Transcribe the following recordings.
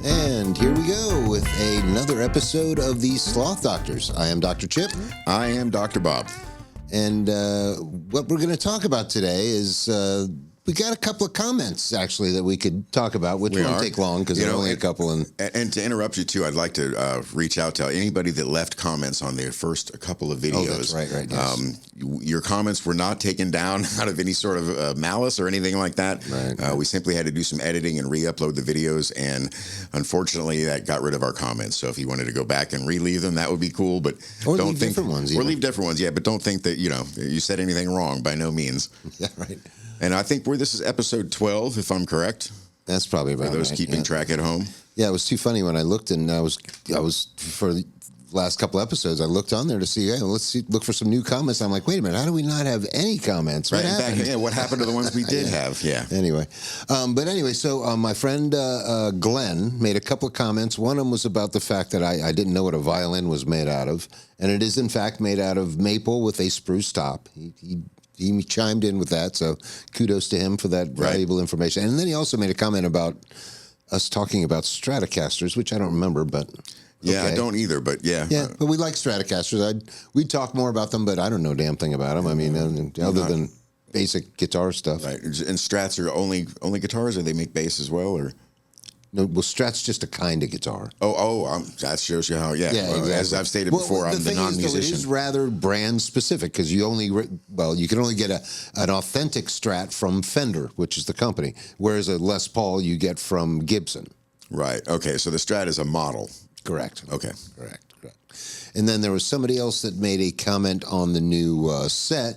And here we go with another episode of the Sloth Doctors. I am Dr. Chip. I am Dr. Bob. And what we're going to talk about today is we got a couple of comments, actually, that we could talk about, which won't take long because there are only a couple. And to interrupt you, too, I'd like to reach out to anybody that left comments on their first couple of videos. Oh, that's right, yes. Your comments were not taken down out of any sort of malice or anything like that. Right. We simply had to do some editing and re-upload the videos, and unfortunately, that got rid of our comments. So if you wanted to go back and relieve them, that would be cool, but or don't leave think... different ones. Or leave different ones, yeah, but don't think that, you said anything wrong, by no means. Yeah, right. And I think this is episode 12, if I'm correct. That's probably about For those right, keeping track at home. Yeah, it was too funny when I looked, and I was for the last couple episodes, I looked on there to see, look for some new comments. I'm like, wait a minute, how do we not have any comments? What happened? What happened to the ones we did have? Yeah. Anyway, so my friend Glenn made a couple of comments. One of them was about the fact that I didn't know what a violin was made out of, and it is in fact made out of maple with a spruce top. He chimed in with that, so kudos to him for that valuable information. And then he also made a comment about us talking about Stratocasters, which I don't remember, but... Yeah, I don't either, but yeah. Yeah, but we like Stratocasters. We'd talk more about them, but I don't know a damn thing about them. I mean, other than basic guitar stuff. Right, and Strats are only guitars, or they make bass as well, or... No, well, Strat's just a kind of guitar. That shows you how, exactly. As I've stated before, I'm the non-musician. It is rather brand specific because you can only get an authentic Strat from Fender, which is the company, whereas a Les Paul you get from Gibson. Right, okay, so the Strat is a model. Correct. Okay. Correct. And then there was somebody else that made a comment on the new set,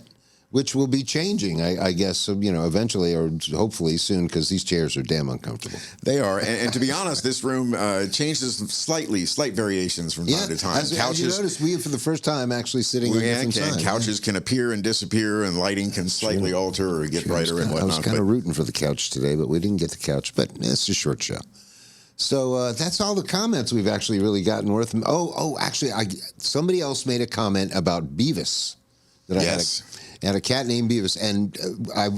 which will be changing, I guess, eventually or hopefully soon, because these chairs are damn uncomfortable. They are, and to be honest, this room changes slight variations from time to time. As you notice, we for the first time actually sitting on different sides. Couches can appear and disappear, and lighting can slightly alter or get brighter and whatnot. I was kind of rooting for the couch today, but we didn't get the couch. But it's a short show. So that's all the comments we've actually really gotten worth. Actually, somebody else made a comment about Beavis. That I had a cat named Beavis, and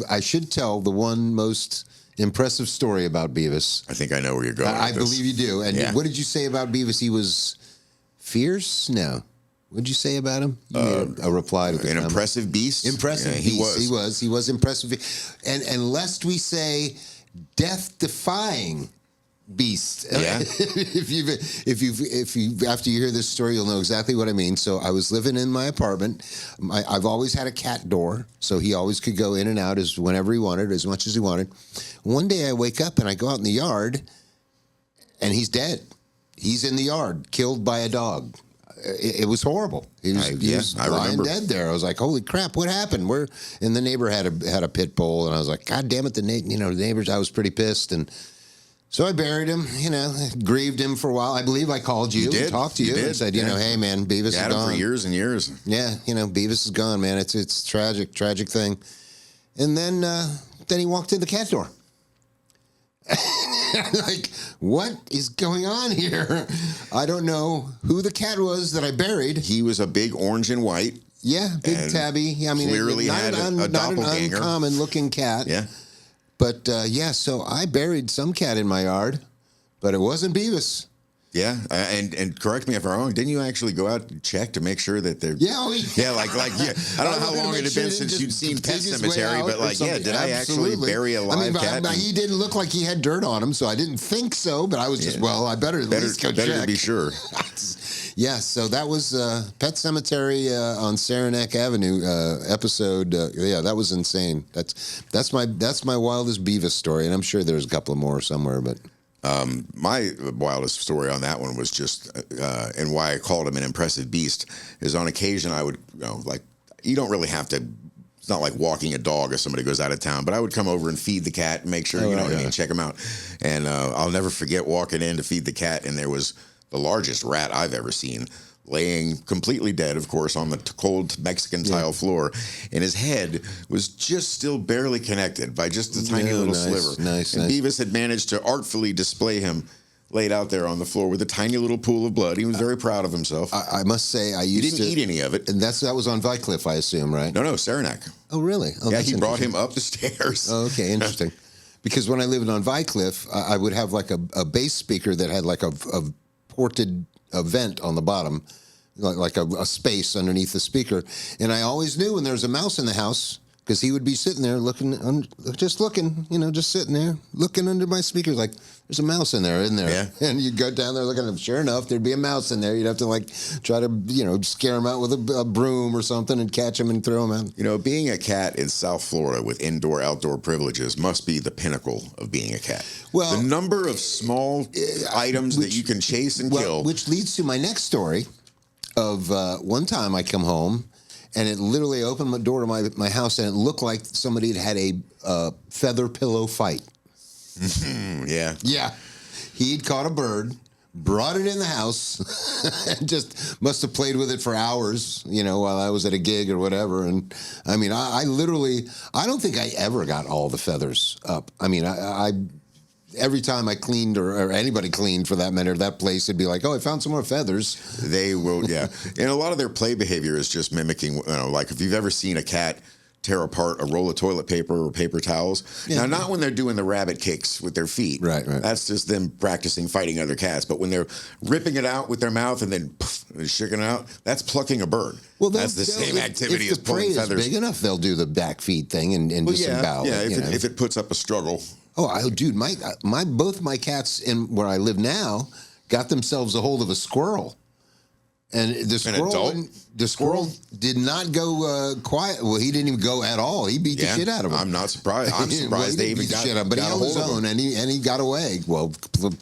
I should tell the one most impressive story about Beavis. I think I know where you're going. I believe you do. And what did you say about Beavis? He was fierce? No. What did you say about him? You made a reply to the comment. Impressive beast? Impressive beast. He was impressive. And lest we say death-defying beast. Yeah. if you after you hear this story, you'll know exactly what I mean. So I was living in my apartment. I've always had a cat door, so he always could go in and out whenever he wanted, as much as he wanted. One day I wake up and I go out in the yard, and he's dead. He's in the yard, killed by a dog. It was horrible. He was lying dead there. I was like, "Holy crap! What happened?" And the neighbor had a pit bull, and I was like, "God damn it!" The neighbors. I was pretty pissed and. So I buried him, grieved him for a while. I believe I called you and talked to you and said, hey, man, Beavis is gone. Had him for years and years. Yeah, Beavis is gone, man. It's tragic thing. And then he walked in the cat door. Like, what is going on here? I don't know who the cat was that I buried. He was a big orange and white. Yeah, big tabby. I mean, clearly not had a doppelganger. Not an uncommon-looking cat. Yeah. But, so I buried some cat in my yard, but it wasn't Beavis. Yeah, and correct me if I'm wrong. Didn't you actually go out and check to make sure that they're... Yeah, I don't know how long it had been since you'd seen Pet Cemetery, but did I actually bury a live cat? He didn't look like he had dirt on him, so I didn't think so, but I was just, I better at least go check. Better to be sure. Yeah, so that was Pet Cemetery on Saranac Avenue episode. That was insane. That's my wildest Beavis story, and I'm sure there's a couple more somewhere. But my wildest story on that one was just, and why I called him an impressive beast, is on occasion I would, you don't really have to. It's not like walking a dog if somebody goes out of town, but I would come over and feed the cat and make sure, check him out. And I'll never forget walking in to feed the cat, and there was the largest rat I've ever seen, laying completely dead, of course, on the cold Mexican tile floor, and his head was just still barely connected by just a tiny little sliver. Nice. Beavis had managed to artfully display him laid out there on the floor with a tiny little pool of blood. He was very proud of himself. I must say, He didn't eat any of it. And that was on Vycliffe, I assume, right? No, Saranac. Oh, really? Oh, yeah, he brought him up the stairs. Oh, okay, interesting. Because when I lived on Vicliff, I would have like a bass speaker that had like a ported vent on the bottom, like a space underneath the speaker. And I always knew when there was a mouse in the house, because he would be sitting there just looking, just sitting there, looking under my speakers like, there's a mouse in there, isn't there? Yeah. And you'd go down there looking at him. Sure enough, there'd be a mouse in there. You'd have to like try to, scare him out with a broom or something and catch him and throw him out. Being a cat in South Florida with indoor-outdoor privileges must be the pinnacle of being a cat. Well, the number of small items that you can chase and kill. Which leads to my next story of one time I come home, and it literally opened my door to my house, and it looked like somebody had a feather pillow fight. Yeah. Yeah. He'd caught a bird, brought it in the house, and just must have played with it for hours, while I was at a gig or whatever. And I mean, I literally, I don't think I ever got all the feathers up. I mean, I every time I cleaned or anybody cleaned for that matter, that place would be like, oh, I found some more feathers. They will, yeah. And a lot of their play behavior is just mimicking, like if you've ever seen a cat tear apart a roll of toilet paper or paper towels. Yeah. Now, not when they're doing the rabbit kicks with their feet. Right. That's just them practicing fighting other cats. But when they're ripping it out with their mouth and then shaking it out, that's plucking a bird. Well, that's the same activity as pulling feathers. If the prey is big enough, they'll do the back feet thing and disembowel it. Yeah, if it puts up a struggle. Oh, dude, both my cats in where I live now got themselves a hold of a squirrel. And the squirrel did not go quiet. Well, he didn't even go at all. He beat the shit out of him. I'm not surprised. I'm surprised they even got shit out. But he held his own, and he got away. Well,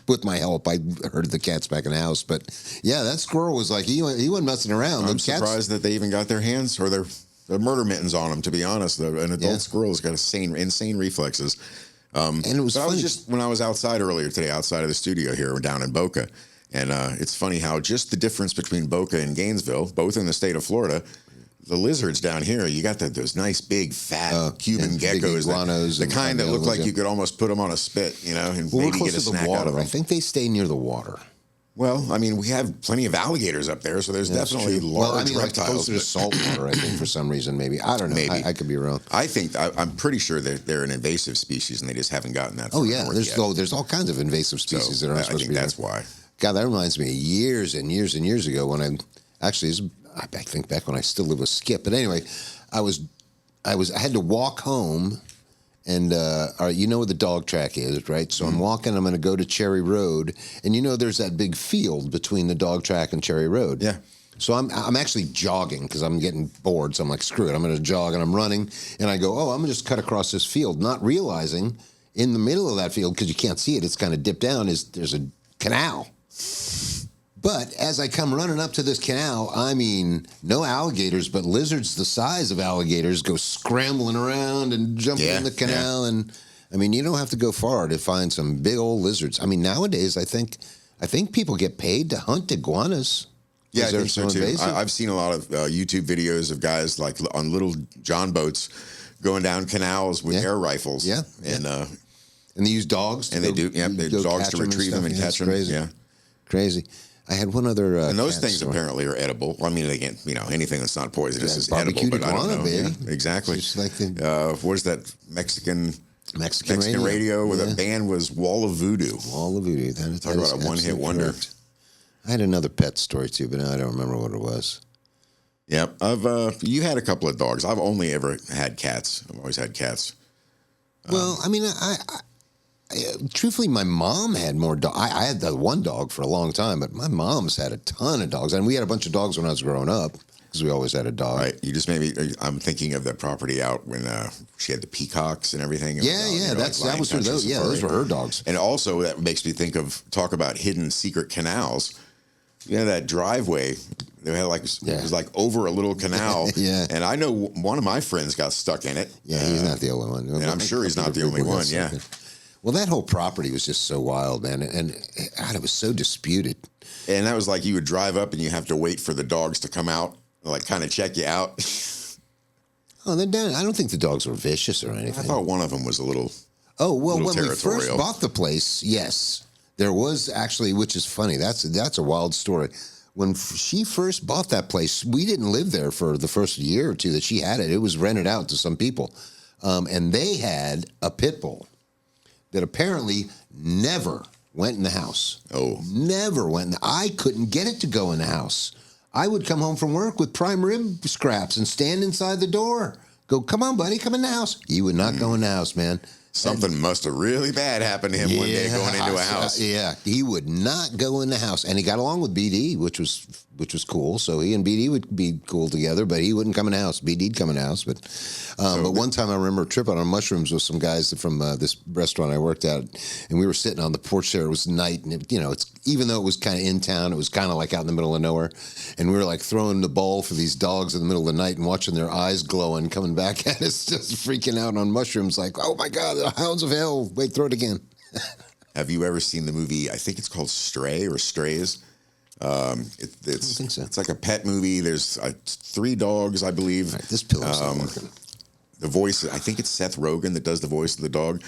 with my help, I heard the cats back in the house. But yeah, that squirrel was like he wasn't messing around. I'm surprised that they even got their hands or their murder mittens on him. To be honest, an adult squirrel's got insane reflexes. And it was funny. I was just when I was outside earlier today, outside of the studio here down in Boca. And it's funny how just the difference between Boca and Gainesville, both in the state of Florida, the lizards down here, you got those nice big fat Cuban geckos, the kind that look like you could almost put them on a spit, and maybe get a snack out of them. I think they stay near the water. Well, I mean, we have plenty of alligators up there, so there's definitely large reptiles. Like closer to salt water, I think, for some reason, maybe. I don't know. Maybe. I could be wrong. I'm pretty sure they're an invasive species, and they just haven't gotten that far. Oh, yeah. There's all kinds of invasive species that aren't supposed to be there. I think that's why. God, that reminds me of years and years and years ago when I think back when I still lived with Skip. But anyway, I had to walk home, and you know where the dog track is, right? So I'm walking. I'm going to go to Cherry Road, and there's that big field between the dog track and Cherry Road. Yeah. So I'm actually jogging because I'm getting bored. So I'm like, screw it. I'm going to jog, and I'm running, and I go, I'm going to just cut across this field, not realizing in the middle of that field, because you can't see it, it's kind of dipped down, there's a canal. But as I come running up to this canal, I mean, no alligators, but lizards the size of alligators go scrambling around and jumping in the canal. Yeah. And I mean, you don't have to go far to find some big old lizards. I mean, nowadays, I think people get paid to hunt iguanas. Yeah, I think so too. I've seen a lot of YouTube videos of guys like on little John boats going down canals with air rifles. Yeah, and they use dogs. And they do. Yeah, they dogs to retrieve them and catch them. Crazy. Yeah. Crazy. I had one other. And those things apparently are edible. Well, I mean, again, anything that's not poisonous is edible. But I don't know. Baby. Yeah, exactly. Like where's that Mexican radio where the band was Wall of Voodoo? Wall of Voodoo. Talk about a one-hit wonder. I had another pet story too, but I don't remember what it was. Yep. You had a couple of dogs. I've only ever had cats. I've always had cats. Well, I mean, truthfully, my mom had more dogs. I had the one dog for a long time, but my mom's had a ton of dogs. And we had a bunch of dogs when I was growing up because we always had a dog. Right. You just I'm thinking of that property out when she had the peacocks and everything. Yeah. Those were her dogs. And also that makes me talk about hidden secret canals. That driveway, they had it was like over a little canal. Yeah. And I know one of my friends got stuck in it. Yeah, he's not the only one. And I'm sure he's not the only one. Yeah. Well, that whole property was just so wild, man. And God, it was so disputed. And that was like you would drive up and you have to wait for the dogs to come out, kind of check you out. Oh, I don't think the dogs were vicious or anything. I thought one of them was a little. Oh, well, when we first bought the place, yes. There was actually, which is funny. That's a wild story. When she first bought that place, we didn't live there for the first year or two that she had it. It was rented out to some people. And they had a pit bull that apparently never went in the house. Oh. Never went. I couldn't get it to go in the house. I would come home from work with prime rib scraps and stand inside the door. Go, come on, buddy, come in the house. He would not go in the house, man. Something must have really bad happened to him one day going into a house. Yeah, he would not go in the house, and he got along with BD, which was cool. So he and BD would be cool together, but he wouldn't come in the house. BD'd come in the house, but one time I remember tripping on mushrooms with some guys from this restaurant I worked at, and we were sitting on the porch there. It was night, and it's even though it was kind of in town, it was kind of like out in the middle of nowhere, and we were like throwing the ball for these dogs in the middle of the night and watching their eyes glowing, coming back at us, just freaking out on mushrooms, like, oh my god. Hounds of Hell. Wait, throw it again. Have you ever seen the movie, I think it's called Stray or Strays? I don't think so. It's like a pet movie. There's 3 dogs, I believe. All right, this pillow's not working. The voice, I think it's Seth Rogen that does the voice of the dog.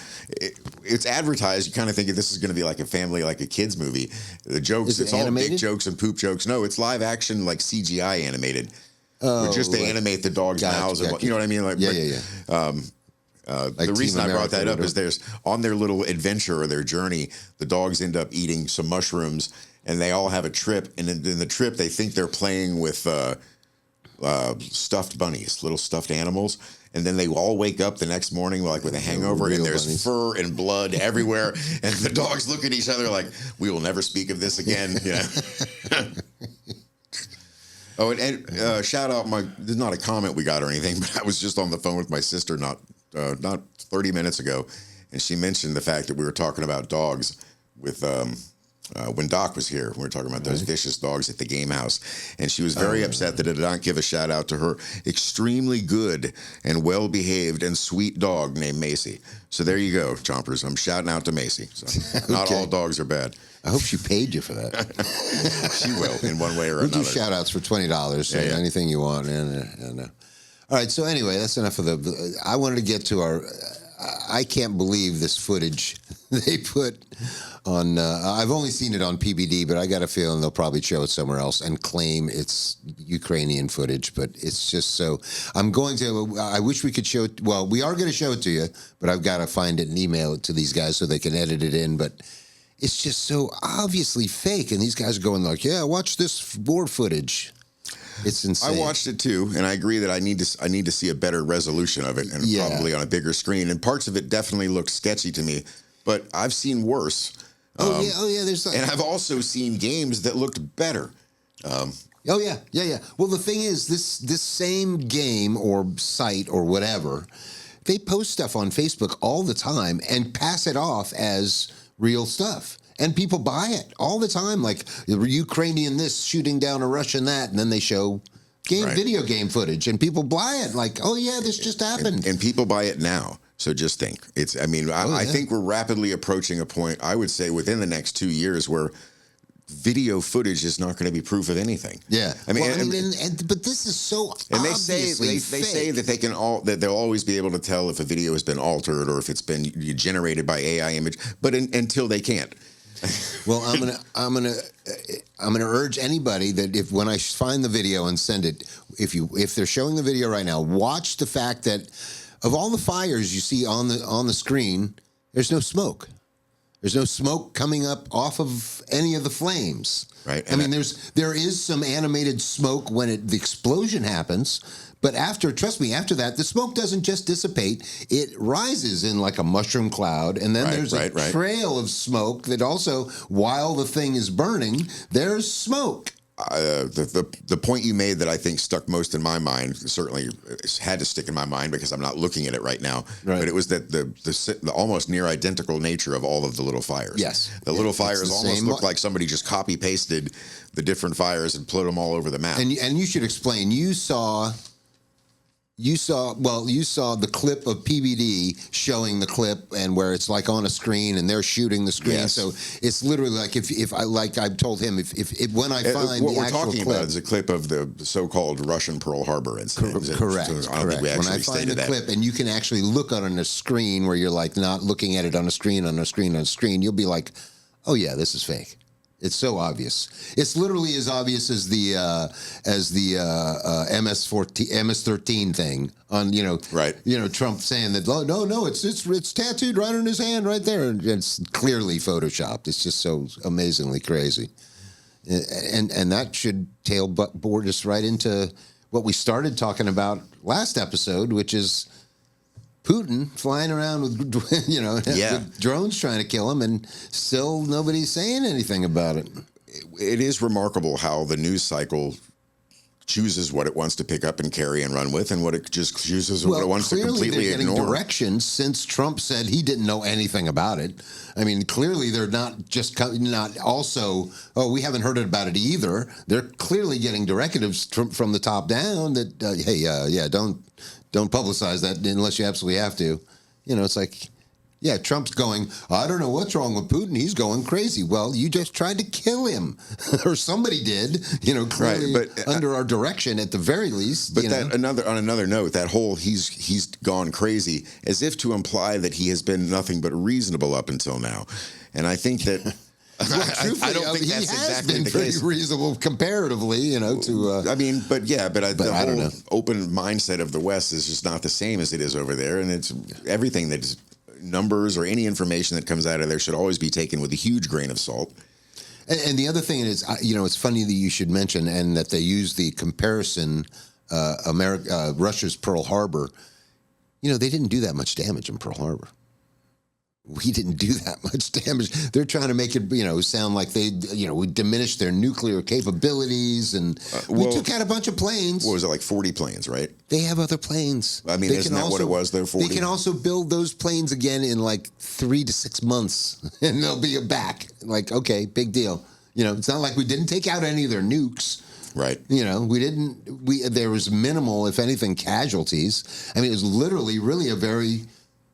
It's advertised. You kind of think this is going to be like a family, like a kid's movie. The jokes, it's all big jokes and poop jokes. No, it's live action, like CGI animated. Oh, just they animate the dog's mouths. And, you know what I mean? Like, yeah. The reason I brought that up is there's on their little adventure or their journey, the dogs end up eating some mushrooms, and they all have a trip. And in the trip, they think they're playing with stuffed bunnies, little stuffed animals. And then they all wake up the next morning like with a hangover, and there's bunnies. Fur and blood everywhere. And the dogs look at each other like, we will never speak of this again. Oh, and shout out this is not a comment we got or anything, but I was just on the phone with my sister not 30 minutes ago, and she mentioned the fact that we were talking about dogs with when Doc was here. We were talking about those vicious dogs at the game house, and she was very upset that I did not give a shout out to her extremely good and well behaved and sweet dog named Macy. So there you go, Chompers. I'm shouting out to Macy. So not all dogs are bad. I hope she paid you for that. She will in one way or another. We do shout outs for $20. So anything you want. All right, so anyway, that's enough of I wanted to get to our. I can't believe this footage they put on. I've only seen it on PBD, but I got a feeling they'll probably show it somewhere else and claim it's Ukrainian footage. But it's just so. I'm going to. I wish we could show it. Well, we are going to show it to you, but I've got to find it and email it to these guys so they can edit it in. But it's just so obviously fake, and these guys are going like, "Yeah, watch this war footage." It's insane. I watched it too, and I agree that I need to see a better resolution of it, and probably on a bigger screen. And parts of it definitely look sketchy to me, but I've seen worse. Oh yeah. And I've also seen games that looked better. Oh yeah. Well, the thing is, this same game or site or whatever, they post stuff on Facebook all the time and pass it off as real stuff. And people buy it all the time, like Ukrainian this shooting down a Russian that, and then they show video game footage, and people buy it like, oh yeah, this just happened. And people buy it now. So just think, I think we're rapidly approaching a point, I would say within the next 2 years, where video footage is not going to be proof of anything. Yeah, but this is so. And they say that that they'll always be able to tell if a video has been altered or if it's been generated by AI image, but until they can't. Well, I'm gonna urge anybody that when I find the video and send it, if they're showing the video right now, watch the fact that of all the fires you see on the screen, there's no smoke. There's no smoke coming up off of any of the flames. Right. There is some animated smoke when the explosion happens. But trust me, after that, the smoke doesn't just dissipate. It rises in like a mushroom cloud, and then there's a trail of smoke that also, while the thing is burning, there's smoke. The point you made that I think stuck most in my mind, certainly had to stick in my mind because I'm not looking at it right now, but it was that the almost near identical nature of all of the little fires. Yes. The little fires almost look like somebody just copy-pasted the different fires and put them all over the map. And you should explain, you saw the clip of PBD showing the clip and where it's like on a screen and they're shooting the screen. Yes. So it's literally like I've told him when I find what the we're actual talking clip, about is a clip of the so-called Russian Pearl Harbor incident. Correct. So I don't think we actually when I find stated the that. clip and you can actually look on a screen where you're like not looking at it on a screen, you'll be like, oh yeah, this is fake. It's so obvious. It's literally as obvious as the MS13 thing on Right. Trump saying that no it's tattooed right on his hand right there, and it's clearly photoshopped. It's just so amazingly crazy, and that should board us right into what we started talking about last episode, which is Putin flying around with, with drones trying to kill him, and still nobody's saying anything about it. It is remarkable how the news cycle chooses what it wants to pick up and carry and run with, and what it just chooses what it wants to completely they're getting ignore. Directions since Trump said he didn't know anything about it. I mean, clearly they're not also, we haven't heard about it either. They're clearly getting directives from the top down that, don't publicize that unless you absolutely have to. It's like, Trump's going, I don't know what's wrong with Putin. He's going crazy. Well, you just tried to kill him. Or somebody did, clearly right, but, under our direction at the very least. But on another note, that whole he's gone crazy, as if to imply that he has been nothing but reasonable up until now. And I think that... I don't think that's exactly the case. Pretty reasonable comparatively, to. I mean, but the I don't whole know. open mindset of the West is just not the same as it is over there, and it's everything that's numbers or any information that comes out of there should always be taken with a huge grain of salt. And the other thing is, it's funny that you should mention and that they use the comparison, Russia's Pearl Harbor. They didn't do that much damage in Pearl Harbor. We didn't do that much damage. They're trying to make it, sound like we diminished their nuclear capabilities, and we took out a bunch of planes. What was it, like 40 planes, right? They have other planes. I mean, isn't that what it was? They're 40. They can also build those planes again in like 3 to 6 months, and they'll be back. Like, okay, big deal. It's not like we didn't take out any of their nukes. Right. We didn't. There was minimal, if anything, casualties. I mean, it was literally, really a very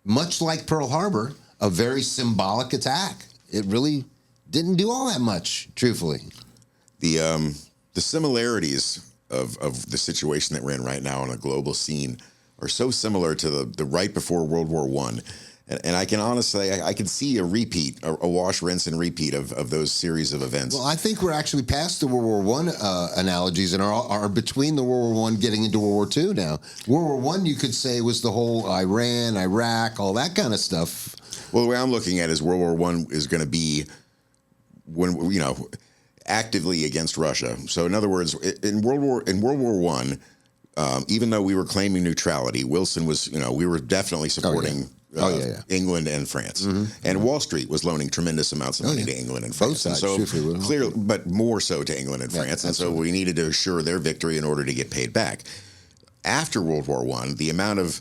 much like Pearl Harbor. A very symbolic attack. It really didn't do all that much, truthfully. The similarities of the situation that we're in right now on a global scene are so similar to the right before World War I. And I can honestly, I can see a repeat, a wash, rinse, and repeat of those series of events. Well, I think we're actually past the World War I analogies and are between the World War I getting into World War II now. World War I, you could say, was the whole Iran, Iraq, all that kind of stuff. Well, the way I'm looking at it is World War I is going to be actively against Russia. So, in other words, in World War I, even though we were claiming neutrality, Wilson was, we were definitely supporting England and France, and Wall Street was loaning tremendous amounts of money to England and France. Both sides, and so clearly, but more so to England and France, and so we needed to assure their victory in order to get paid back. After World War I, the amount of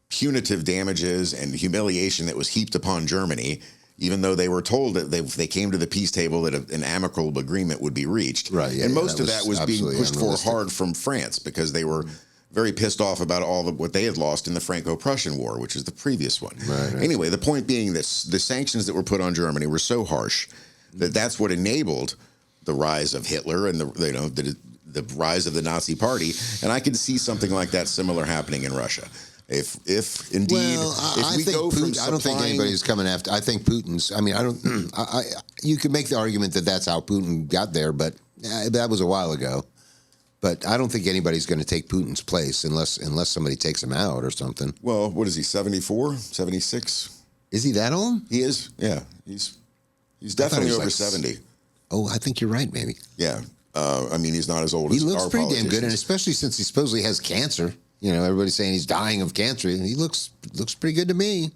punitive damages and humiliation that was heaped upon Germany, even though they were told that they came to the peace table that an amicable agreement would be reached. Right, and most of that was being pushed for hard from France because they were very pissed off about all of what they had lost in the Franco-Prussian War, which is the previous one. Right. Anyway, the point being that the sanctions that were put on Germany were so harsh that that's what enabled the rise of Hitler and the rise of the Nazi Party. And I could see something like that similar happening in Russia. If indeed, if we go from I don't think anybody's coming after. I think Putin's. I mean, I don't. You could make the argument that that's how Putin got there, but that was a while ago. But I don't think anybody's going to take Putin's place unless somebody takes him out or something. Well, what is he? 74, 76? Is he that old? He is. Yeah, he's definitely over 70. Oh, I think you're right, maybe. Yeah, I mean, he's not as old as our politicians. He looks pretty damn good, and especially since he supposedly has cancer. Everybody's saying he's dying of cancer. He looks pretty good to me.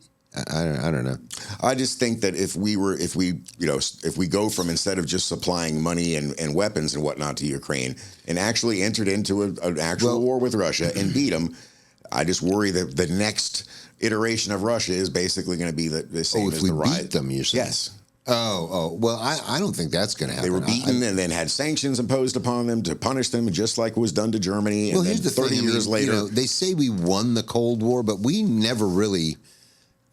I don't know. I just think that if we go from instead of just supplying money and weapons and whatnot to Ukraine and actually entered into an actual war with Russia and beat them, I just worry that the next iteration of Russia is basically going to be the same as the rise. If we beat them, you're saying? Yes. Oh, well, I don't think that's going to happen. They were beaten and then had sanctions imposed upon them to punish them, just like was done to Germany. Well, and here's the 30 thing. years later. They say we won the Cold War, but we never really...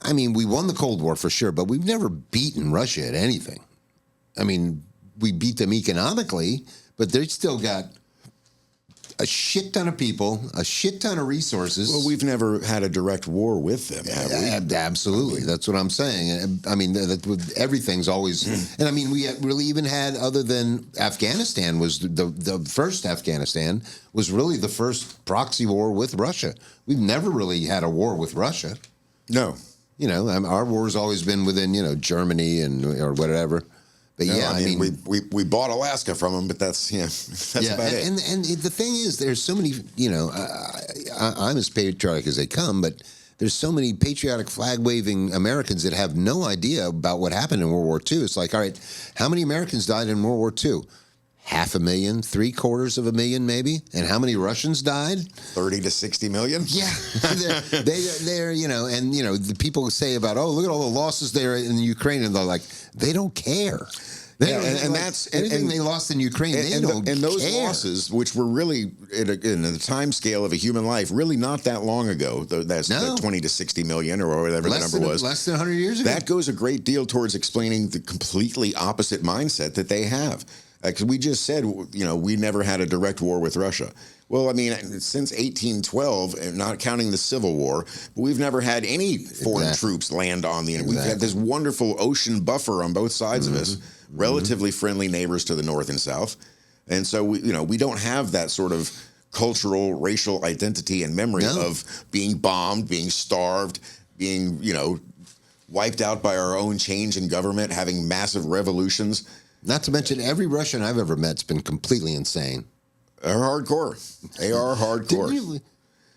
I mean, we won the Cold War for sure, but we've never beaten Russia at anything. I mean, we beat them economically, but they still got a shit ton of people, a shit ton of resources. Well, we've never had a direct war with them, have we? Absolutely. That's what I'm saying. I mean, everything's always, and I mean, we really even had, other than Afghanistan, was the first Afghanistan was really the first proxy war with Russia. We've never really had a war with Russia. No. You know, our war's always been within, Germany or whatever. But no, yeah, I mean, we bought Alaska from them, but that's about it. And the thing is, there's so many, I'm as patriotic as they come, but there's so many patriotic flag waving Americans that have no idea about what happened in World War II. It's like, all right, how many Americans died in World War II? 500,000, 750,000 maybe. And how many Russians died? 30 to 60 million. Yeah, they're and the people say about, oh, look at all the losses there in Ukraine, and they're like, they don't care. That's anything they lost in Ukraine. They don't care. And those losses, which were really in the time scale of a human life, really not that long ago. That's 20 to 60 million or whatever the number was. Less than 100 years ago. That goes a great deal towards explaining the completely opposite mindset that they have. Because we just said, we never had a direct war with Russia. Well, I mean, since 1812, and not counting the Civil War, but we've never had any foreign troops land on the. We've had this wonderful ocean buffer on both sides of us, relatively friendly neighbors to the north and south, and so we don't have that sort of cultural, racial identity and memory of being bombed, being starved, being wiped out by our own change in government, having massive revolutions. Not to mention, every Russian I've ever met's been completely insane. They're hardcore. They are hardcore.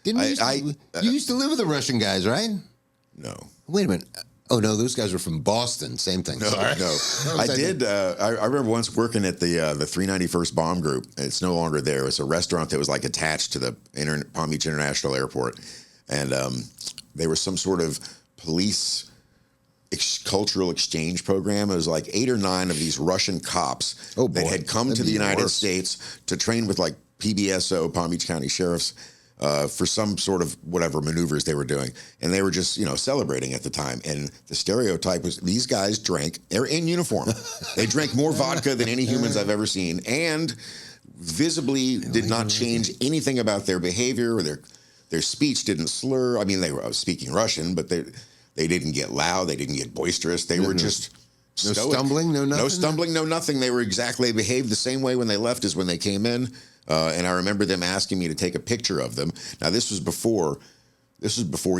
You used to live with the Russian guys, right? No. Wait a minute. Oh, no, those guys were from Boston. Same thing. No, Sorry. no. I did. I remember once working at the 391st Bomb Group. It's no longer there. It's a restaurant that was like attached to the Palm Beach International Airport. And they were some sort of police cultural exchange program. It was like 8 or 9 of these Russian cops that had come to the United States to train with like PBSO, Palm Beach County Sheriffs, for some sort of whatever maneuvers they were doing. And they were just, celebrating at the time. And the stereotype was these guys drank, they're in uniform. They drank more vodka than any humans I've ever seen. And visibly did not change anything about their behavior or their speech didn't slur. I mean, they were speaking Russian, but they didn't get loud. They didn't get boisterous. They were just no stumbling, no nothing. No stumbling, no nothing. They behaved the same way when they left as when they came in. And I remember them asking me to take a picture of them. Now, this was before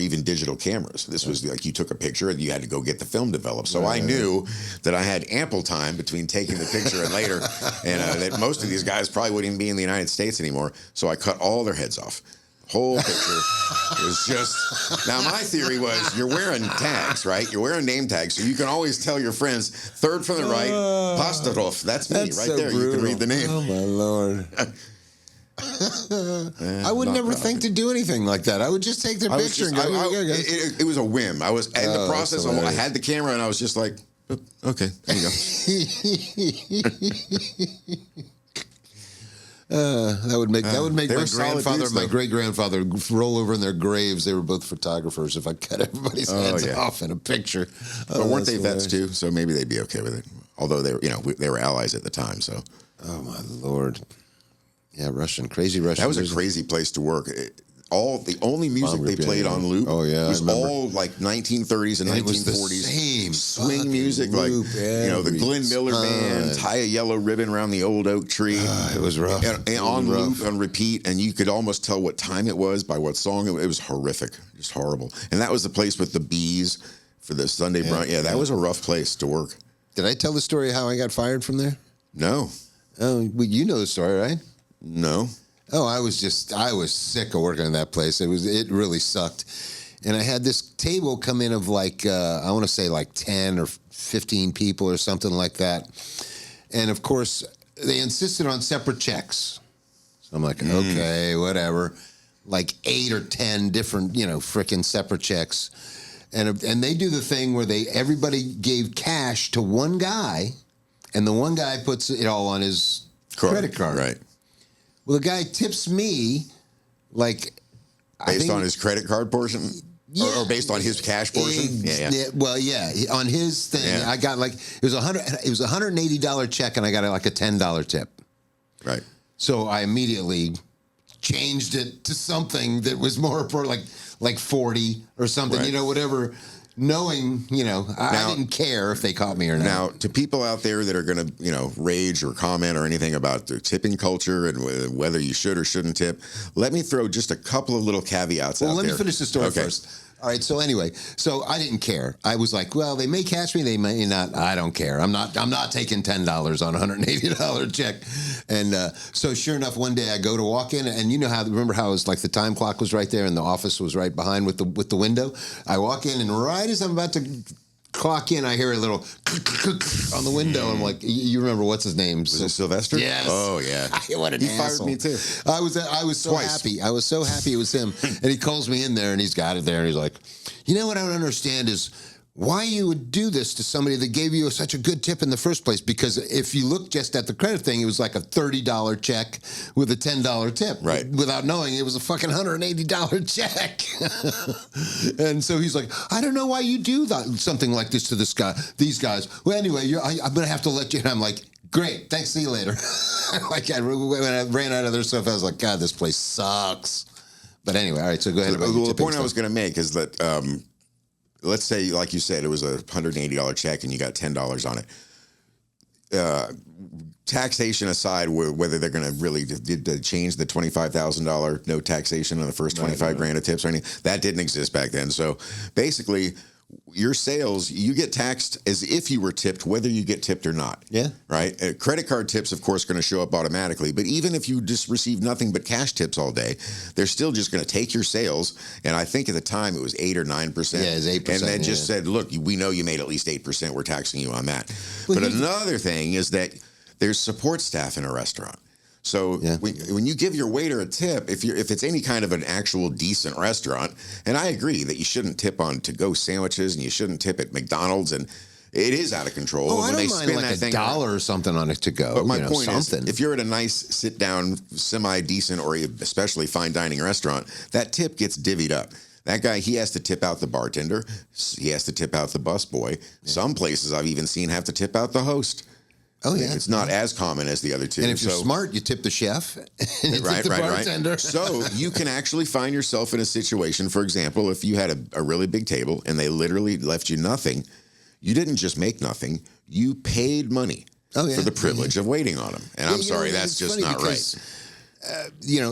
even digital cameras. This was like you took a picture and you had to go get the film developed. So I knew that I had ample time between taking the picture and later, and that most of these guys probably wouldn't even be in the United States anymore. So I cut all their heads off. Whole picture. It was just. Now, my theory was you're wearing tags, right? You're wearing name tags, so you can always tell your friends, third from the right, Pastarov. That's me right there. Brutal. You can read the name. Oh, my Lord. I would never think to do anything like that. I would just take their picture and go. It was a whim. I was in the process. I had the camera, and I was just like, okay, there you go. That would make my grandfather and my dudes, great grandfather roll over in their graves. They were both photographers. If I cut everybody's heads off in a picture, but weren't they vets too? So maybe they'd be okay with it. Although they were allies at the time. So, oh my Lord, yeah, crazy Russian. That was a crazy place to work. The only music they played on loop was all like 1930s and 1940s swing music, like the Glenn Miller Band, tie a yellow ribbon around the old oak tree. It was rough. And on loop, on repeat, and you could almost tell what time it was by what song. It was horrific, just horrible. And that was the place with the bees for the Sunday brunch. Yeah, that was a rough place to work. Did I tell the story how I got fired from there? No. Oh, well, you know the story, right? No. Oh, I was sick of working in that place. It really sucked. And I had this table come in of like, I want to say like 10 or 15 people or something like that. And of course, they insisted on separate checks. So I'm like, okay, whatever. Like 8 or 10 different, frickin' separate checks. And they do the thing where everybody gave cash to one guy, and the one guy puts it all on his credit card. Right. Well, the guy tips me, like... Based on his credit card portion? Yeah. Or based on his cash portion? Well, on his thing, I got like... It was a $180 check, and I got like a $10 tip. Right. So I immediately changed it to something that was more like 40 or something, Right. you know, whatever. Knowing, you know, I didn't care if they caught me or not. Now, to people out there that are going to, you know, rage or comment or anything about the tipping culture and whether you should or shouldn't tip, let me throw just a couple of little caveats out there. Well, let me finish the story Okay. first. All right. So anyway, so I didn't care. I was like, well, they may catch me, they may not. I don't care. I'm not taking $10 on a $180 check. And so sure enough, one day I go to walk in, and you know remember how it was like the time clock was right there, and the office was right behind with the window. I walk in, and right as I'm about to clock in, I hear a little on the window. I'm like, you remember what's his name? Was it Sylvester? Yes. Oh, yeah. What an He asshole. fired me, too. I was so Twice. happy. I was so happy it was him. And he calls me in there, and he's got it there, and he's like, you know what I don't understand is why you would do this to somebody that gave you such a good tip in the first place. Because if you look just at the credit thing, it was like a $30 check with a $10 tip. Right. Without knowing it was a fucking $180 check. And so he's like, I don't know why you do something like this to these guys. Well, anyway, I'm going to have to let you. And I'm like, great. Thanks. See you later. Like when I ran out of their stuff, I was like, God, this place sucks. But anyway, all right. So go ahead. Well, the point I was going to make is that let's say, like you said, it was a $180 check and you got $10 on it. Taxation aside, whether they're going to really did they change the $25,000 no taxation on the first 25 grand of tips or anything, that didn't exist back then. So basically, your sales, you get taxed as if you were tipped, whether you get tipped or not. Yeah. Right? Credit card tips, of course, are going to show up automatically. But even if you just receive nothing but cash tips all day, they're still just going to take your sales. And I think at the time it was 8 or 9%. Yeah, it was 8%. And then just said, look, we know you made at least 8%. We're taxing you on that. Well, but another thing is that there's support staff in a restaurant. So when you give your waiter a tip, if it's any kind of an actual decent restaurant, and I agree that you shouldn't tip on to-go sandwiches and you shouldn't tip at McDonald's, and it is out of control. Oh, I don't mind like $1 or something on it to go. But my point something. is, if you're at a nice sit-down, semi-decent, or especially fine dining restaurant, that tip gets divvied up. That guy, he has to tip out the bartender. He has to tip out the busboy. Yeah. Some places I've even seen have to tip out the host. Oh, yeah. It's not as common as the other two. And if you're smart, you tip the chef and you tip the bartender. So you can actually find yourself in a situation, for example, if you had a really big table and they literally left you nothing, you didn't just make nothing, you paid money for the privilege of waiting on them. And I'm sorry, that's just not right.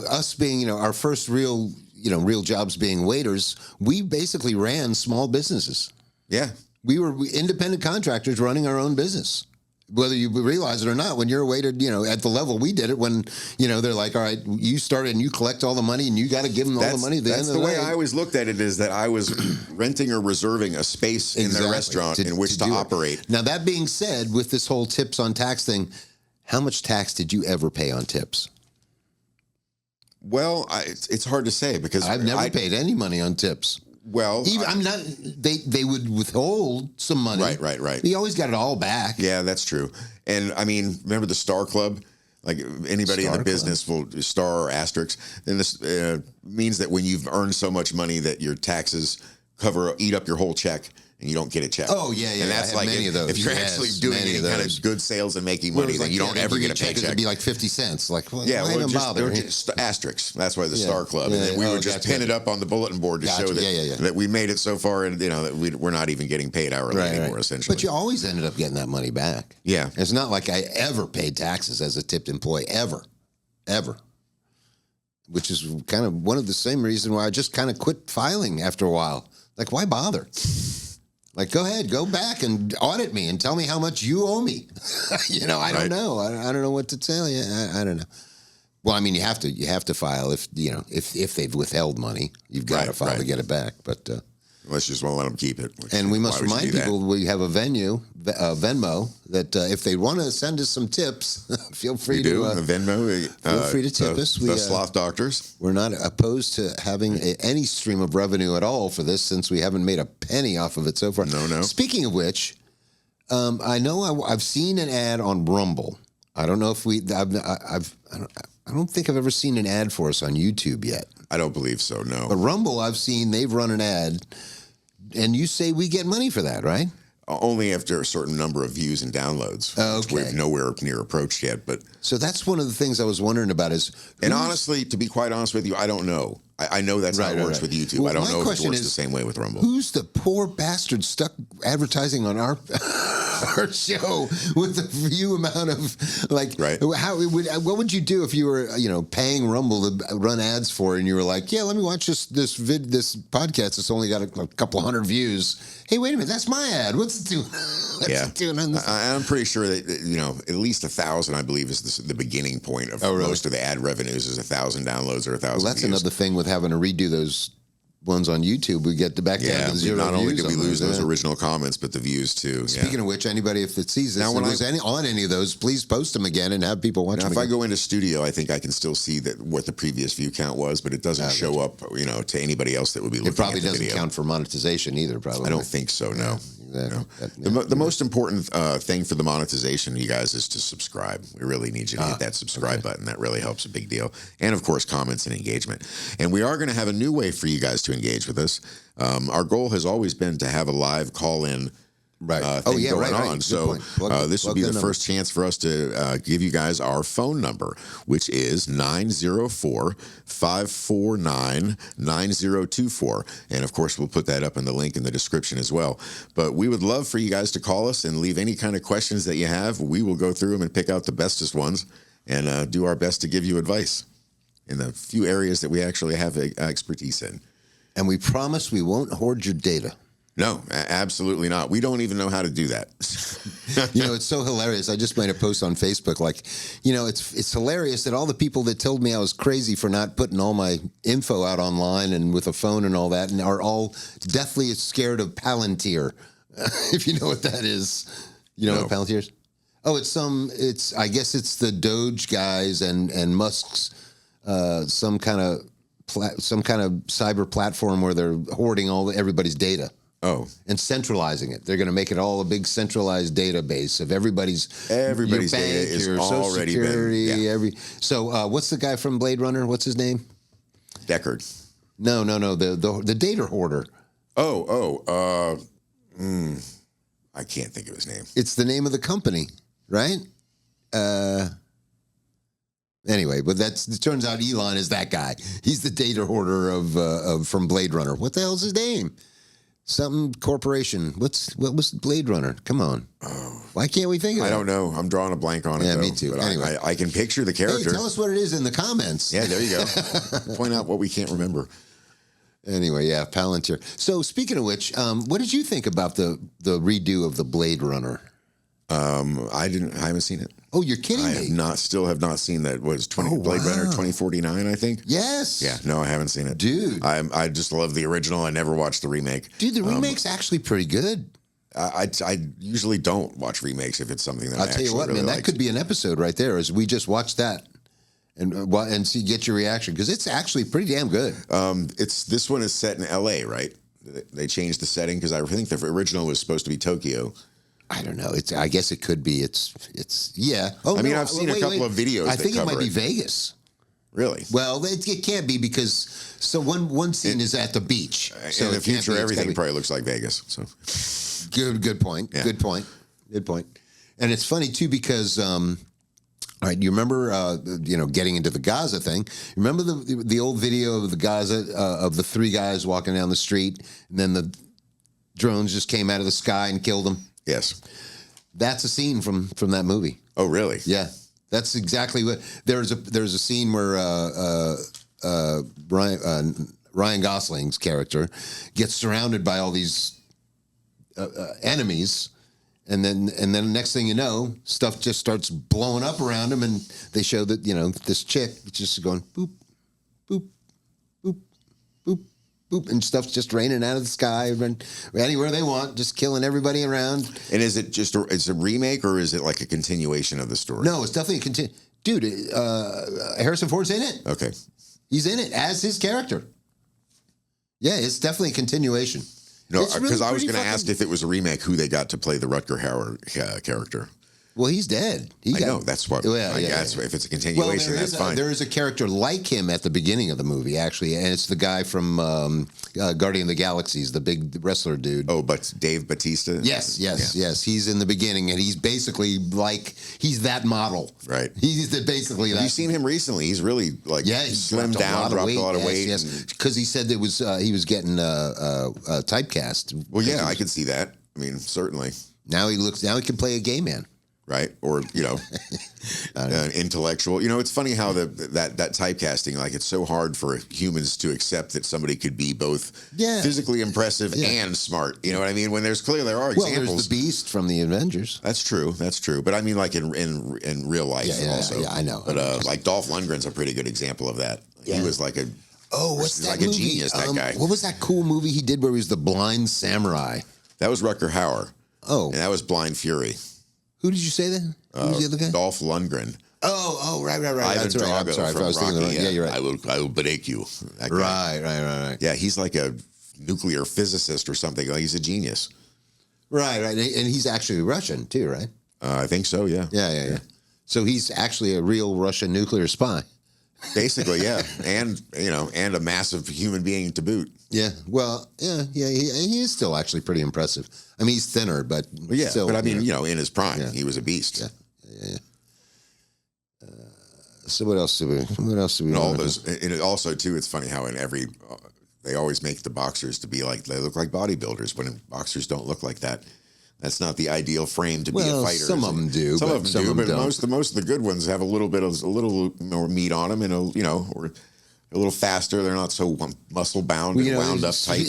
Us being, our first real jobs being waiters, we basically ran small businesses. Yeah. We were independent contractors running our own business. Whether you realize it or not, when you're a waiter, at the level we did it, when, they're like, all right, you started and you collect all the money and you got to give them all the money at the end of the day. That's the way I always looked at it, is that I was renting or reserving a space in their restaurant in which to operate. Now, that being said, with this whole tips on tax thing, how much tax did you ever pay on tips? Well, it's hard to say because I've never paid any money on tips. Well, I'm not. They would withhold some money. Right. You always got it all back. Yeah, that's true. And I mean, remember the Star Club? Like anybody in the business will star or asterisk. And this means that when you've earned so much money that your taxes eat up your whole check. And you don't get a check. Oh, yeah. And that's like many of those. If you're actually doing any kind of good sales and making money, then you don't ever get a paycheck. It'd be like 50 cents. Like, why even bother? Just asterisks. That's why the Star Club. And then we would just pin it up on the bulletin board to show that we made it so far, and that we're not even getting paid hourly anymore, essentially. But you always ended up getting that money back. Yeah. It's not like I ever paid taxes as a tipped employee, ever. Which is kind of one of the same reason why I just kind of quit filing after a while. Like, why bother? Like, go ahead, go back and audit me and tell me how much you owe me. I don't know. I don't know what to tell you. I don't know. Well, I mean, you have to file if they've withheld money, you've got to file to get it back. But unless you just want to let them keep it. And we must remind people we have a Venmo, that if they want to send us some tips, feel free to. Venmo. Feel free to tip us. The Sloth Doctors. We're not opposed to having any stream of revenue at all for this, since we haven't made a penny off of it so far. No. Speaking of which, I know I've seen an ad on Rumble. I don't know if I don't think I've ever seen an ad for us on YouTube yet. I don't believe so, no. But Rumble, I've seen they've run an ad, and you say we get money for that, right? only after a certain number of views and downloads, which Okay. we've nowhere near approached yet. But So that's one of the things I was wondering about is, and honestly, to be quite honest with you, I don't know. I know that's how it works with YouTube. Well, I don't my know if it question works is, the same way with Rumble. who's the poor bastard stuck advertising on our our show with the few amount of like? Right. What would you do if you were paying Rumble to run ads for it and you were like, yeah, let me watch this podcast. It's only got a couple hundred views. Hey, wait a minute, that's my ad. What's it doing? What's it doing on this? I'm pretty sure that at least 1,000, I believe, is the beginning point of most of the ad revenues is 1,000 downloads or 1,000. Well, that's views. another thing with having to redo those ones on YouTube. We get back down to zero not only views did we on lose those yeah. original comments, but the views too. Speaking of which, anybody if it sees this Now, and when was on any of those, please post them again and have people watch Now, them. if I again. go into studio, I think I can still see that what the previous view count was, but it doesn't show up, to anybody else that would be looking. It probably at the doesn't video. count for monetization either. Probably. I don't think so. No. Exactly. The most important thing for the monetization, you guys, is to subscribe. We really need you to hit that subscribe button. That really helps a big deal. And, of course, comments and engagement. And we are going to have a new way for you guys to engage with us. Our goal has always been to have a live call-in Right. thing going on. Good So point. this will be the first chance for us to give you guys our phone number, which is 904-549-9024. And, of course, we'll put that up in the link in the description as well. But we would love for you guys to call us and leave any kind of questions that you have. We will go through them and pick out the bestest ones and do our best to give you advice in the few areas that we actually have expertise in. And we promise we won't hoard your data. No, absolutely not. We don't even know how to do that. It's so hilarious. I just made a post on Facebook it's hilarious that all the people that told me I was crazy for not putting all my info out online and with a phone and all that and are all deathly scared of Palantir. If you know what that is. You know what Palantir is? Oh, I guess it's the Doge guys and Musk's some kind of cyber platform where they're hoarding everybody's data. Oh, and centralizing it. They're going to make it all a big centralized database of everybody's data bank, is your Social already Security, been. So what's the guy from Blade Runner? What's his name? Deckard. No. The data hoarder. I can't think of his name. It's the name of the company, right? Anyway, but it turns out Elon is that guy. He's the data hoarder of from Blade Runner. What the hell's his name? Something Corporation. What was Blade Runner? Come on. Oh. Why can't we think of it? I don't know. I'm drawing a blank on it. Yeah, though, me too. But Anyway. I can picture the character. Hey, tell us what it is in the comments. Yeah, there you go. Point out what we can't remember. Anyway, yeah, Palantir. So speaking of which, what did you think about the redo of the Blade Runner? I haven't seen it. Oh, you're kidding I me. have not seen that. Blade Runner 2049, I think? Yes. Yeah, no, I haven't seen it. Dude. I just love the original. I never watched the remake. Dude, the remake's actually pretty good. I usually don't watch remakes if it's something that I'll tell you what, really man, that liked. could be an episode right there as we just watched that and see get your reaction because it's actually pretty damn good. This one is set in L.A., right? They changed the setting because I think the original was supposed to be Tokyo. I don't know. I guess it could be. It's yeah. Oh, I mean, I've seen a couple of videos. I think it cover might be Vegas. Really? Well, it can't be because one scene is at the beach. So in the it can't future, be. everything probably looks like Vegas. So good point. Yeah. Good point. And it's funny too because all right, you remember getting into the Gaza thing? Remember the old video of the Gaza of the three guys walking down the street, and then the drones just came out of the sky and killed them. yes. That's a scene from that movie. Oh, really? Yeah, that's exactly what. There's a scene where Ryan Gosling's character gets surrounded by all these enemies, and then the next thing you know, stuff just starts blowing up around him, and they show that this chick is just going boop, boop, boop, boop, boop, and stuff's just raining out of the sky, and anywhere they want, just killing everybody around. And is it just it's a remake or is it like a continuation of the story? No, it's definitely a Dude, Harrison Ford's in it. Okay. He's in it as his character. Yeah, it's definitely a continuation. No, It's because really I was pretty going to ask if it was a remake who they got to play the Rutger Hauer character. Well, he's dead. I know. That's what. Well, yeah, If it's a Well, continuation, that's fine. there is a character like him at the beginning of the movie, actually, and it's the guy from Guardian of the Galaxies, the big wrestler dude. Oh, but Dave Bautista? Yes. He's in the beginning, and he's basically like he's that model. Right. He's basically that. Have you seen him recently? He's really like he's slimmed down, dropped a lot of weight. Yes, because he said it was he was getting typecast. Well, yeah, I could see that. I mean, certainly. Now he can play a gay man. Right, or intellectual. It's funny how that typecasting, like, it's so hard for humans to accept that somebody could be both physically impressive and smart. You know what I mean? When there are examples. Well, there's the Beast from the Avengers. That's true. But I mean, like in real life also. Yeah, I know. But like Dolph Lundgren's a pretty good example of that. Yeah. He was like what's that like movie? a genius. That guy. What was that cool movie he did where he was the blind samurai? That was Rutger Hauer. Oh, and that was Blind Fury. Who did you say then? Who was the other guy? Dolph Lundgren. Oh, right. Ivan That's right. I'm Drago sorry. from I was thinking Rocky. yeah, you're right. I will break you. That guy. Right. Yeah, he's like a nuclear physicist or something. Like, he's a genius. Right. And he's actually Russian too, right? I think so. Yeah. Yeah. So he's actually a real Russian nuclear spy. Basically, yeah, and a massive human being to boot. Yeah. Well, yeah. He is still actually pretty impressive. I mean, he's thinner, but still, but I mean, in his prime, he was a beast. Yeah. So what else do we? And all those, and it also too, it's funny how in every they always make the boxers to be like they look like bodybuilders, when boxers don't look like that. That's not the ideal frame to be a fighter. Some of them do. Some of them do, but don't. most of the good ones have a little more meat on them, and or a little faster. They're not so muscle bound and wound up tight.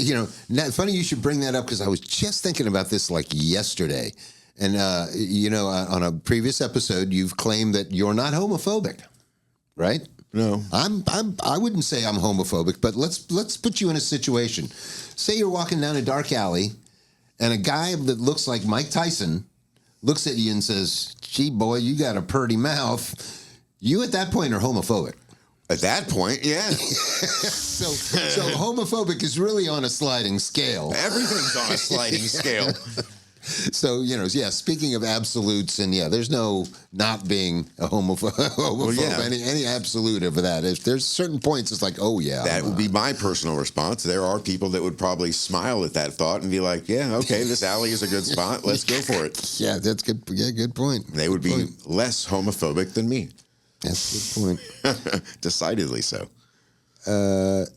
Funny you should bring that up, because I was just thinking about this like yesterday. And on a previous episode, you've claimed that you're not homophobic, right? No, I wouldn't say I'm homophobic, but let's put you in a situation. Say you're walking down a dark alley, and a guy that looks like Mike Tyson looks at you and says, "Gee, boy, you got a purty mouth." You at that point are homophobic. At that point, yeah. So homophobic is really on a sliding scale. Everything's on a sliding scale. So, speaking of absolutes, and there's no not being a homophobe, any absolute of that. If there's certain points, it's like, oh, yeah. That would be my personal response. There are people that would probably smile at that thought and be like, yeah, okay, this alley is a good spot. Let's go for it. Yeah, that's good. Yeah, good point. They would be less homophobic than me. That's a good point. Decidedly so.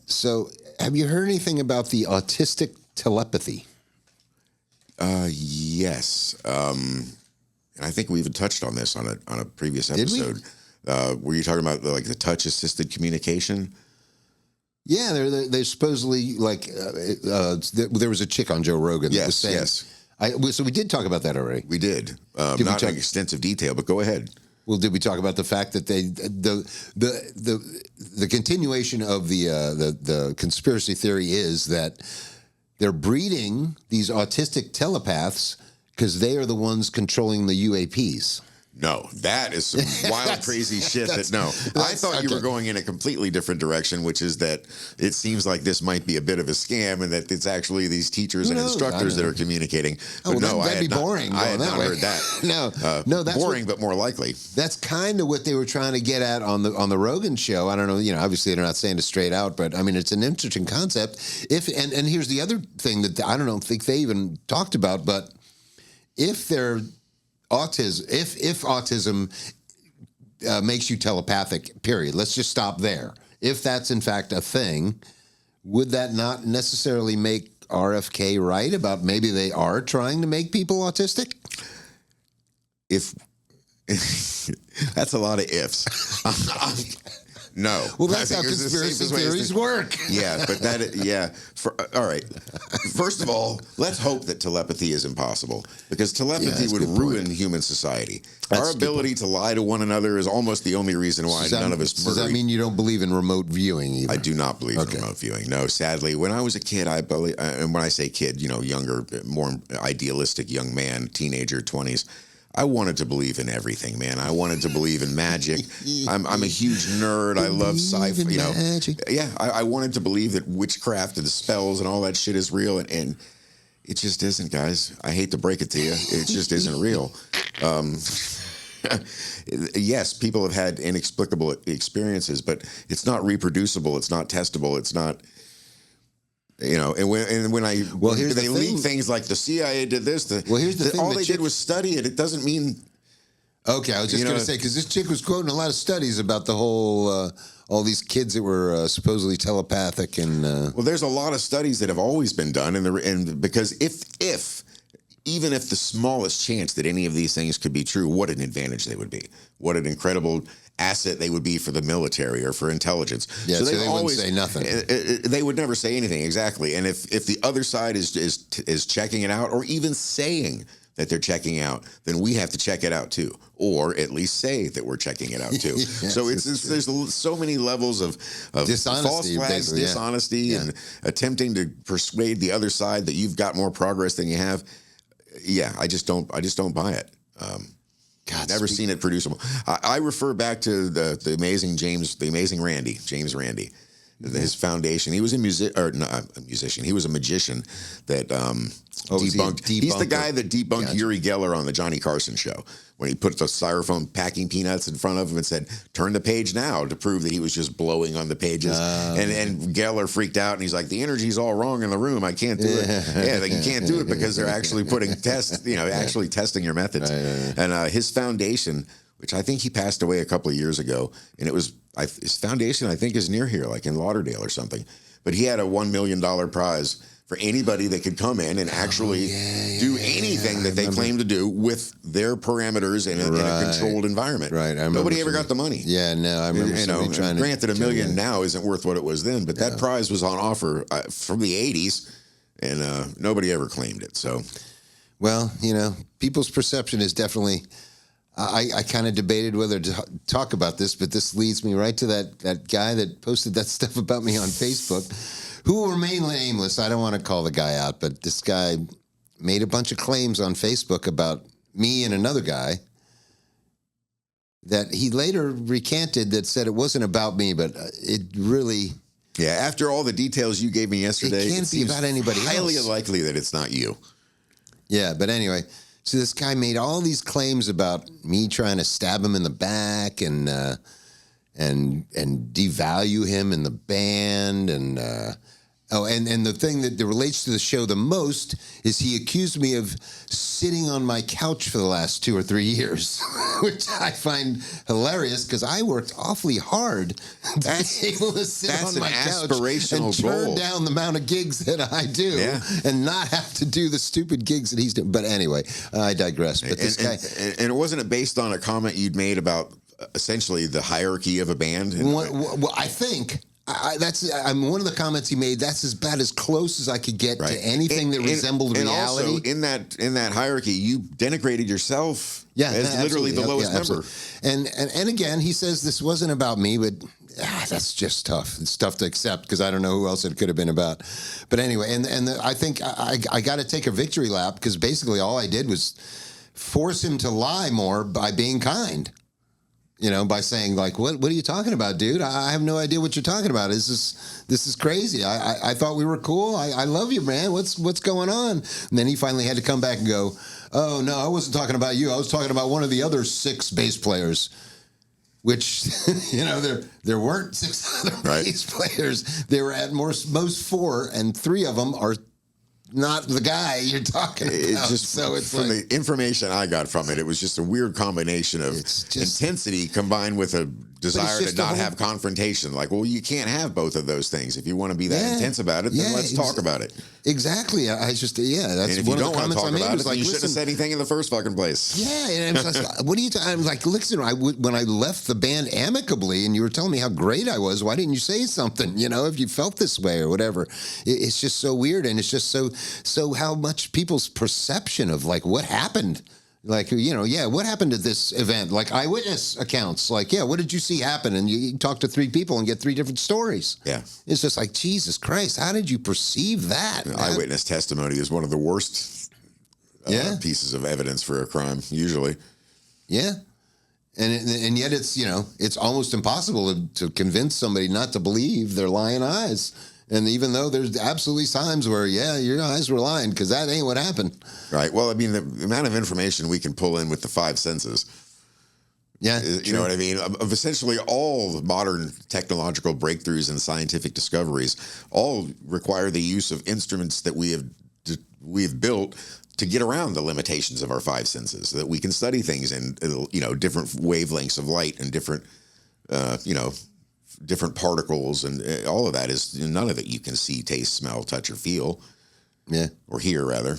So, have you heard anything about the autistic telepathy? Yes. And I think we even touched on this on a previous episode. Were you talking about the touch assisted communication? Yeah, they're supposedly there was a chick on Joe Rogan that was saying. Yes. So we did talk about that already. We did. Not in extensive detail, but go ahead. Well, did we talk about the fact that the continuation of the conspiracy theory is that they're breeding these autistic telepaths because they are the ones controlling the UAPs. No, that is some wild, crazy shit. I thought you were going in a completely different direction, which is that it seems like this might be a bit of a scam, and that it's actually these teachers and instructors that are communicating. But that'd be boring. I had not heard that. No, that's boring, but more likely. That's kind of what they were trying to get at on the Rogan show. I don't know. Obviously they're not saying it straight out, but I mean it's an interesting concept. And here's the other thing that I don't think they even talked about, but if they're if autism makes you telepathic, period. Let's just stop there. If that's in fact a thing, would that not necessarily make RFK right about maybe they are trying to make people autistic? If that's a lot of ifs. No. Well, that's how conspiracy theories work. Yeah, but all right. First of all, let's hope that telepathy is impossible, because telepathy would ruin human society. Our ability to lie to one another is almost the only reason why none of us murder. Does that mean you don't believe in remote viewing either? I do not believe in remote viewing. No, sadly. When I was a kid, I believe, and when I say kid, younger, more idealistic young man, teenager, 20s, I wanted to believe in everything, man. I wanted to believe in magic. I'm a huge nerd. I love sci-fi. Magic. Yeah, I wanted to believe that witchcraft and the spells and all that shit is real, and it just isn't, guys. I hate to break it to you. It just isn't real. Yes, people have had inexplicable experiences, but it's not reproducible. It's not testable. It's not. And when here's they the leak thing. things like the CIA did this, Here's the thing. all The they did was study it. It doesn't mean. Okay, I was just going to say, because this chick was quoting a lot of studies about the whole, all these kids that were supposedly telepathic and. Well, there's a lot of studies that have always been done, and because even if the smallest chance that any of these things could be true, what an advantage they would be. What an incredible asset they would be for the military or for intelligence. Yeah, so they wouldn't say nothing. They would never say anything, exactly. And if the other side is checking it out or even saying that they're checking out, then we have to check it out too, or at least say that we're checking it out too. Yes, so there's so many levels of dishonesty, false flags, dishonesty, and attempting to persuade the other side that you've got more progress than you have. Yeah, I just don't buy it. Never seen it producible. I refer back to the amazing James Randi, his foundation. He was a musician. He was a magician that debunked. He's the guy that debunked Uri Geller on the Johnny Carson show when he put the styrofoam packing peanuts in front of him and said, "Turn the page now," to prove that he was just blowing on the pages. And Geller freaked out and he's like, "The energy's all wrong in the room. I can't do it." Yeah, like, you can't do it because they're actually putting tests, actually testing your methods. Right. And his foundation, which I think he passed away a couple of years ago, and it was his foundation, I think, is near here, like in Lauderdale or something. But he had a $1 million prize for anybody that could come in and actually do anything that they claim to do with their parameters in a controlled environment. Right. Nobody ever got the money. Yeah, no, I remember somebody trying to. Granted, $1 million now isn't worth what it was then, but that prize was on offer from the 80s, and nobody ever claimed it. So, well, people's perception is definitely. I kind of debated whether to talk about this, but this leads me right to that guy that posted that stuff about me on Facebook, who will remain nameless. I don't want to call the guy out, but this guy made a bunch of claims on Facebook about me and another guy that he later recanted, that said it wasn't about me, but it really... Yeah, after all the details you gave me yesterday, it can't be about anybody else. Highly unlikely that it's not you. Yeah, but anyway... So this guy made all these claims about me trying to stab him in the back and devalue him in the band and the thing that relates to the show the most is he accused me of sitting on my couch for the last 2 or 3 years, which I find hilarious because I worked awfully hard to be able to sit on my couch and turn down the amount of gigs that I do and not have to do the stupid gigs that he's doing. But anyway, I digress. But this guy... And it wasn't based on a comment you'd made about essentially the hierarchy of a band? Well, I think... one of the comments he made. That's about as close as I could get to anything that resembled reality. And also in that hierarchy, you denigrated yourself as literally the lowest member. And again, he says this wasn't about me, but that's just tough. It's tough to accept because I don't know who else it could have been about. But anyway, I think I got to take a victory lap because basically all I did was force him to lie more by being kind. By saying like, what are you talking about, dude? I have no idea what you're talking about. This is crazy. I thought we were cool. I love you, man. What's going on? And then he finally had to come back and go, oh, no, I wasn't talking about you. I was talking about one of the other 6 bass players, which, there weren't 6 other bass players. They were at most 4, and 3 of them are not the guy you're talking about. It's just from the information I got from it, it was just a weird combination of intensity combined with a desire to not have confrontation. Like, well, you can't have both of those things. If you want to be that intense about it, then let's talk about it. Exactly. That's and if one you of don't the want to comments talk I made. About was it, like, you shouldn't have said anything in the first fucking place. Yeah, and I was like, what are you talking? I'm like, listen, when I left the band amicably, and you were telling me how great I was, why didn't you say something? If you felt this way or whatever. It's just so weird, and it's just so how much people's perception of like what happened. Like, what happened at this event? Like eyewitness accounts. Like, what did you see happen? And you talk to 3 people and get 3 different stories. Yeah. It's just like, Jesus Christ, how did you perceive that? Eyewitness testimony is one of the worst pieces of evidence for a crime, usually. Yeah. And yet it's almost impossible to convince somebody not to believe their lying eyes. And even though there's absolutely times where, yeah, your eyes were lying because that ain't what happened. Right. Well, I mean, the amount of information we can pull in with the five senses. Yeah. You know what I mean? Of essentially all modern technological breakthroughs and scientific discoveries, all require the use of instruments that we've built to get around the limitations of our five senses, so that we can study things in different wavelengths of light and different different particles, and all of that is none of it you can see, taste, smell, touch, or feel. Yeah. Or hear, rather.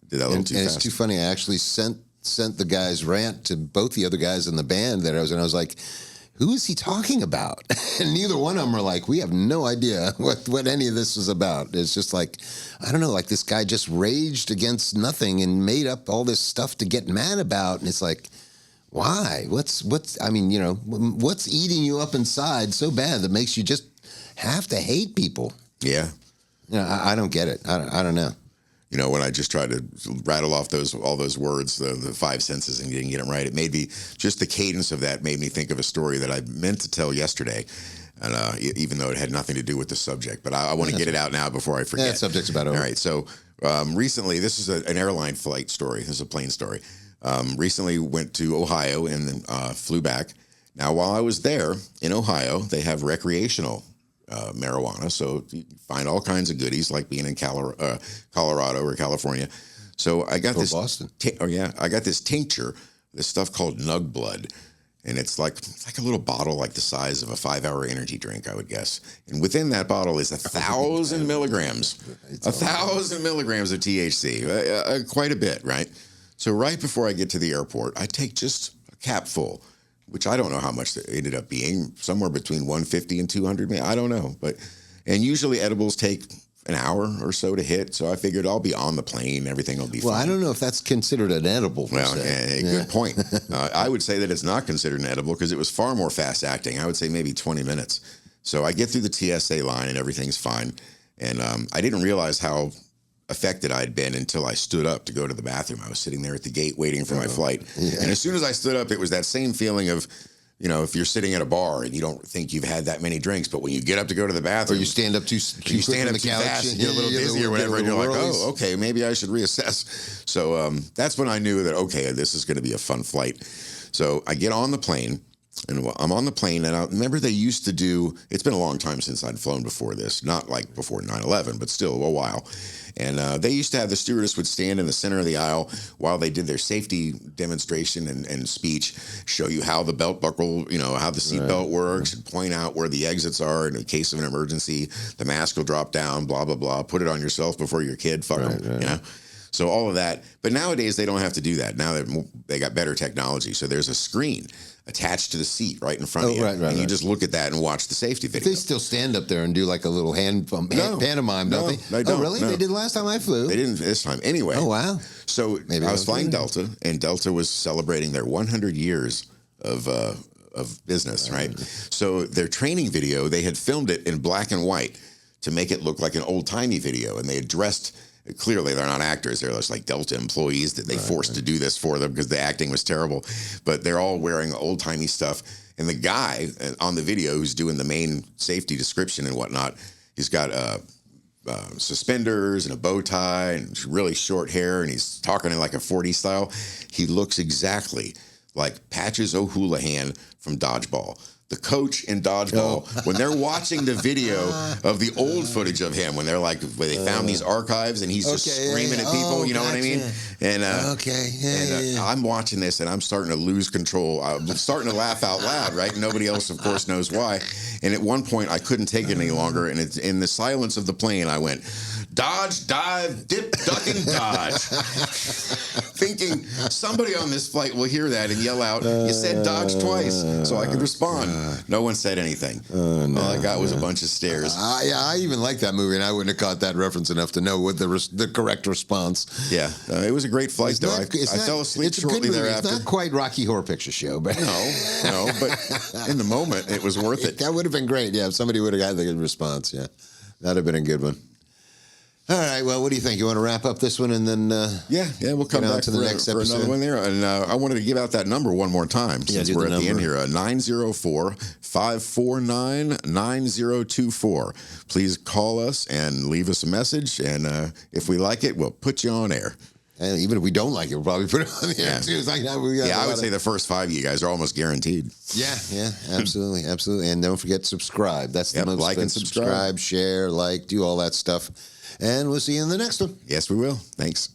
Did that a little too fast. It's too funny. I actually sent the guy's rant to both the other guys in the band that I was in. I was like, who is he talking about? And neither one of them are like, we have no idea what any of this was about. It's just like, I don't know, like this guy just raged against nothing and made up all this stuff to get mad about. And it's like, why? What's eating you up inside so bad that makes you just have to hate people? Yeah. I don't get it. I don't know. When I just tried to rattle off all those words, the five senses, and didn't get them right, it made me, just the cadence of that made me think of a story that I meant to tell yesterday, and even though it had nothing to do with the subject. But I want to get it out now before I forget. Yeah, subject's about over. All right, so recently, this is an airline flight story. This is a plane story. Recently went to Ohio and flew back. Now, while I was there in Ohio, they have recreational marijuana, so you find all kinds of goodies, like being in Colorado or California. So I got this Boston. I got this tincture, this stuff called Nug Blood, and it's like a little bottle, like the size of a 5-hour energy drink, I would guess. And within that bottle is 1,000 milligrams, 1,000 milligrams of THC, quite a bit, right? So right before I get to the airport, I take just a capful, which I don't know how much it ended up being, somewhere between 150 and 200. I don't know. And usually edibles take an hour or so to hit, so I figured I'll be on the plane, everything will be fine. Well, I don't know if that's considered an edible. Good point. I would say that it's not considered an edible because it was far more fast-acting. I would say maybe 20 minutes. So I get through the TSA line and everything's fine. And I didn't realize how affected I'd been until I stood up to go to the bathroom. I was sitting there at the gate waiting for my flight. Yeah. And as soon as I stood up, it was that same feeling of, if you're sitting at a bar and you don't think you've had that many drinks, but when you get up to go to the bathroom, or you stand up too fast, you get a little dizzy or whatever, and you're like, oh, okay, maybe I should reassess. So that's when I knew that, okay, this is going to be a fun flight. So I get on the plane. And I'm on the plane, and I remember they used to do, it's been a long time since I'd flown before this, not like before 9/11, but still a while. And they used to have the stewardess would stand in the center of the aisle while they did their safety demonstration and speech, show you how the belt buckle, how the seatbelt works, and point out where the exits are in case of an emergency. The mask will drop down, blah, blah, blah. Put it on yourself before your kid, fuck them, So all of that. But nowadays, they don't have to do that. Now that they got better technology. So there's a screen attached to the seat right in front of you. And you just look at that and watch the safety video. They still stand up there and do like a little pantomime, don't they? They don't. Oh, really? No. They did last time I flew. They didn't this time. Anyway. Oh, wow. So maybe I was flying Delta, and Delta was celebrating their 100 years of business, right? So their training video, they had filmed it in black and white to make it look like an old-timey video, and they had dressed. Clearly, they're not actors. They're just like Delta employees that they forced to do this for them because the acting was terrible. But they're all wearing old-timey stuff. And the guy on the video who's doing the main safety description and whatnot, he's got suspenders and a bow tie and really short hair, and he's talking in like a 40s style. He looks exactly like Patches O'Houlihan from Dodgeball. The coach in Dodgeball, when they're watching the video of the old footage of him, when they're like, where they found these archives and he's just screaming at people, you know what I mean? And I'm watching this and I'm starting to lose control. I'm starting to laugh out loud, right? Nobody else, of course, knows why. And at one point, I couldn't take it any longer. And it's in the silence of the plane, I went, dodge, dive, dip, duck, and dodge. Thinking somebody on this flight will hear that and yell out, you said dodge twice, so I could respond. No one said anything. All I got was a bunch of stares. I even like that movie, and I wouldn't have caught that reference enough to know what the correct response. Yeah, it was a great flight, though. I fell asleep shortly thereafter. It's not quite Rocky Horror Picture Show, but no, but in the moment, it was worth it. That would have been great, yeah, if somebody would have got the good response, yeah. That'd have been a good one. All right. Well, what do you think? You want to wrap up this one and then? Yeah, we'll come Get on back to the next for episode. another one there. And I wanted to give out that number one more time since do we're the at the end number. here. 904-549-9024. Please call us and leave us a message. And if we like it, we'll put you on air. And even if we don't like it, we'll probably put it on the air too. It's like, I would say the first 5 of you guys are almost guaranteed. Yeah, absolutely, absolutely. And don't forget to subscribe. That's the most like and subscribe, share, like, do all that stuff. And we'll see you in the next one. Yes, we will. Thanks.